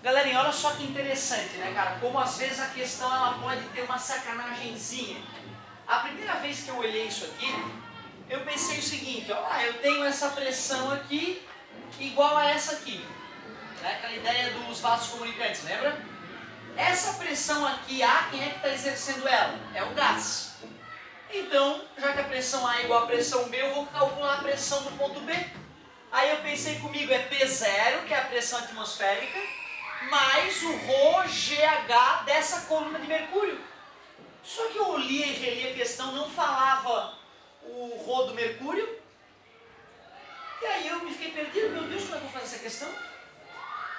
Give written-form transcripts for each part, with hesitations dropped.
Galerinha, olha só que interessante, né, cara? Como às vezes a questão ela pode ter uma sacanagemzinha. A primeira vez que eu olhei isso aqui, eu pensei o seguinte, ó, eu tenho essa pressão aqui igual a essa aqui. Né? Aquela ideia dos vasos comunicantes, lembra? Essa pressão aqui, A, quem é que está exercendo ela? É o gás. Então, já que a pressão A é igual a pressão B, eu vou calcular a pressão do ponto B. Aí eu pensei comigo, é P0, que é a pressão atmosférica, mais o ρGH dessa coluna de mercúrio. Só que eu li e reli a questão, não falava o ρ do mercúrio. E aí eu me fiquei perdido, meu Deus, como é que eu vou fazer essa questão? Como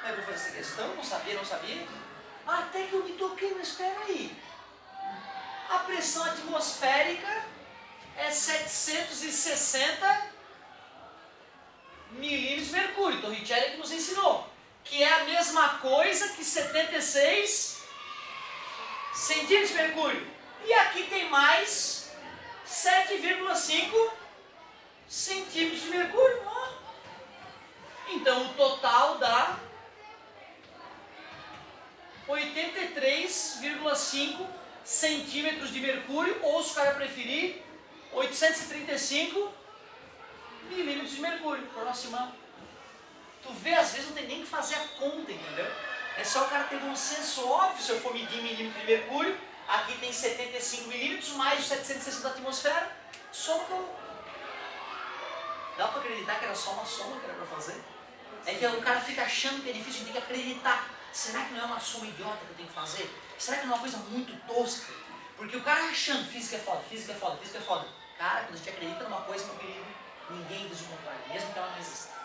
é que eu vou fazer essa questão? Não sabia. Até que eu me toquei, mas espera aí. A pressão atmosférica é 760 milímetros de mercúrio. Torricelli que nos ensinou. Que é a mesma coisa que 76 centímetros de mercúrio. E aqui tem mais 7,5 centímetros de mercúrio. Então o total dá 83,5 centímetros de mercúrio, ou se o cara preferir, 835 milímetros de mercúrio. Próxima. Tu vê, às vezes não tem nem que fazer a conta, entendeu? É só o cara ter bom senso. Óbvio, se eu for medir milímetro de mercúrio, aqui tem 75 milímetros, mais os 760 da atmosfera, soma com... Dá pra acreditar que era só uma soma que era pra fazer? É que o cara fica achando que é difícil, a gente tem que acreditar. Será que não é uma soma idiota que eu tenho que fazer? Será que não é uma coisa muito tosca? Porque o cara achando física é foda, física é foda, física é foda. Cara, quando a gente acredita numa coisa, meu querido, ninguém diz o contrário, mesmo que ela não exista.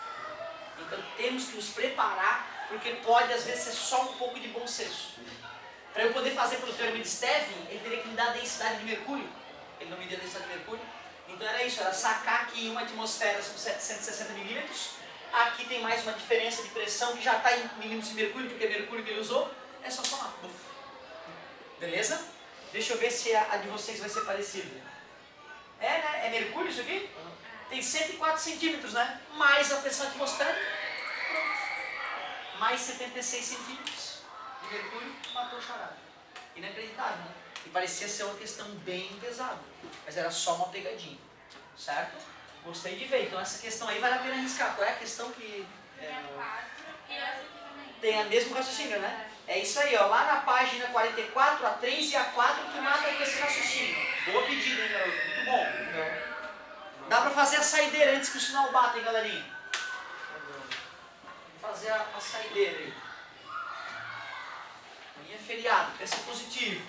Então temos que nos preparar, porque pode às vezes ser só um pouco de bom senso. Para eu poder fazer pelo teorema de Stevin, ele teria que me dar a densidade de mercúrio. Ele não me deu a densidade de mercúrio. Então era isso, era sacar que uma atmosfera são 760 milímetros. Aqui tem mais uma diferença de pressão que já está em milímetros de mercúrio, porque é mercúrio que ele usou. É só somar. Beleza? Deixa eu ver se a de vocês vai ser parecida. É, né? É mercúrio isso aqui? Tem 104 centímetros, né? Mais a pressão atmosférica. Mais 76 centímetros de mercúrio, matou o charada. Inacreditável, né? E parecia ser uma questão bem pesada. Mas era só uma pegadinha. Certo? Gostei de ver. Então essa questão aí vale a pena arriscar. Qual é a questão que... Tem a mesmo raciocínio, né? É isso aí, ó. Lá na página 44, a 3 e a 4 que mata com esse raciocínio. Boa pedida, hein, garoto? Muito bom. Dá pra fazer a saideira antes que o sinal bata, hein, galerinha? Vou fazer a saideira aí. Amanhã é feriado, quer ser positivo.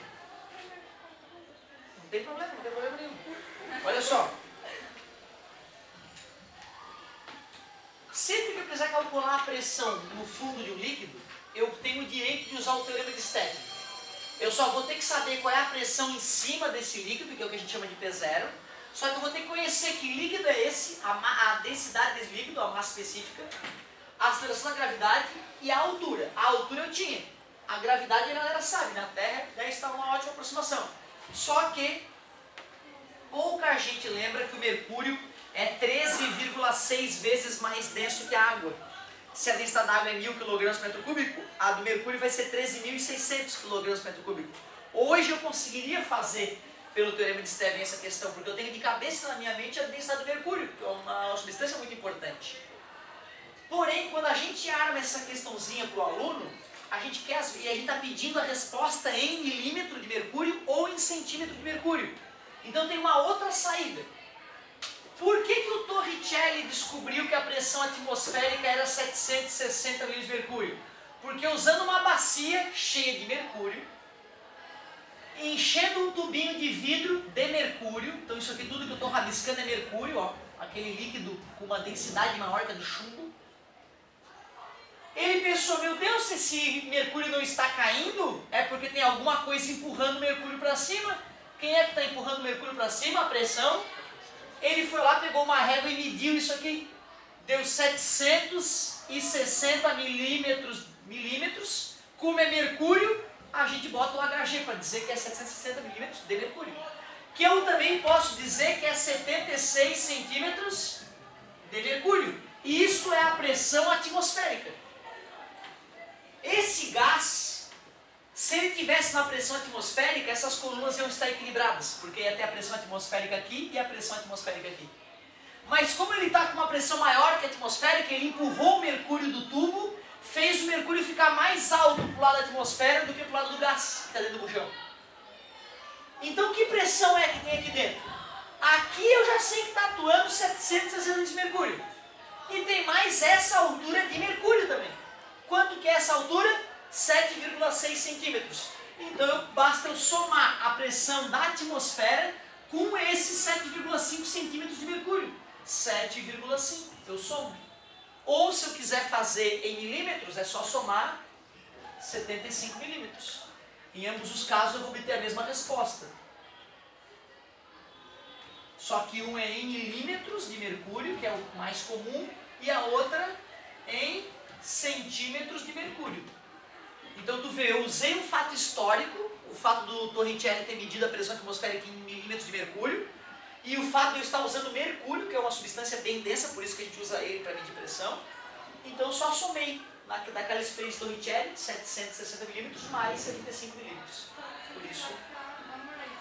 Não tem problema nenhum. Olha só. Sempre que eu precisar calcular a pressão no fundo de um líquido, eu tenho o direito de usar o teorema de Stevin. Eu só vou ter que saber qual é a pressão em cima desse líquido, que é o que a gente chama de P0. Só que eu vou ter que conhecer que líquido é esse, a densidade desse líquido, a massa específica, a aceleração da gravidade e a altura. A altura eu tinha. A gravidade a galera sabe, na Terra deve estar uma ótima aproximação. Só que pouca gente lembra que o mercúrio é 13,6 vezes mais denso que a água. Se a densidade da água é 1000 kg por metro cúbico, a do mercúrio vai ser 13.600 kg por metro cúbico. Hoje eu conseguiria fazer pelo teorema de Stevin essa questão, porque eu tenho de cabeça na minha mente a densidade do mercúrio, que é uma substância muito importante. Porém, quando a gente arma essa questãozinha para o aluno, a gente quer, e a gente está pedindo a resposta em milímetro de mercúrio ou em centímetro de mercúrio. Então tem uma outra saída. Por que o Torricelli descobriu que a pressão atmosférica era 760 milímetros de mercúrio? Porque usando uma bacia cheia de mercúrio, enchendo um tubinho de vidro de mercúrio, então isso aqui tudo que eu estou rabiscando é mercúrio, ó, aquele líquido com uma densidade maior que a do chumbo. Ele pensou, meu Deus, se esse mercúrio não está caindo, é porque tem alguma coisa empurrando o mercúrio para cima. Quem é que está empurrando o mercúrio para cima? A pressão. Ele foi lá, pegou uma régua e mediu isso aqui. Deu 760 milímetros. Como é mercúrio, a gente bota o HG para dizer que é 760 milímetros de mercúrio. Que eu também posso dizer que é 76 centímetros de mercúrio. E isso é a pressão atmosférica. Esse esse gás, se ele tivesse na pressão atmosférica, essas colunas iam estar equilibradas, porque ia ter a pressão atmosférica aqui e a pressão atmosférica aqui. Mas como ele está com uma pressão maior que a atmosférica, ele empurrou o mercúrio do tubo, fez o mercúrio ficar mais alto para o lado da atmosfera do que para o lado do gás, que está dentro do bujão. Então que pressão é que tem aqui dentro? Aqui eu já sei que está atuando 760 de mercúrio. E tem mais essa altura de mercúrio também. Quanto que é essa altura? 7,6 centímetros. Então basta eu somar a pressão da atmosfera com esses 7,5 centímetros de mercúrio. 7,5, eu somo. Ou se eu quiser fazer em milímetros, é só somar 75 milímetros. Em ambos os casos eu vou obter a mesma resposta. Só que um é em milímetros de mercúrio, que é o mais comum, e a outra em centímetros de mercúrio. Então tu vê, eu usei um fato histórico, o fato do Torricelli ter medido a pressão atmosférica em milímetros de mercúrio, e o fato de eu estar usando mercúrio, que é uma substância bem densa, por isso que a gente usa ele para medir pressão. Então eu só somei naquela experiência Torricelli, 760 milímetros mais 75 milímetros. Por isso,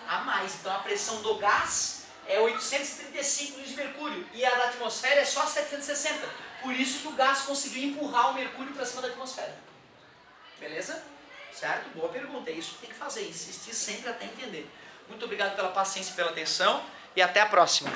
a mais. Então a pressão do gás é 835 litros de mercúrio e a da atmosfera é só 760. Por isso que o gás conseguiu empurrar o mercúrio para cima da atmosfera. Beleza? Certo? Boa pergunta. É isso que tem que fazer, insistir sempre até entender. Muito obrigado pela paciência e pela atenção e até a próxima.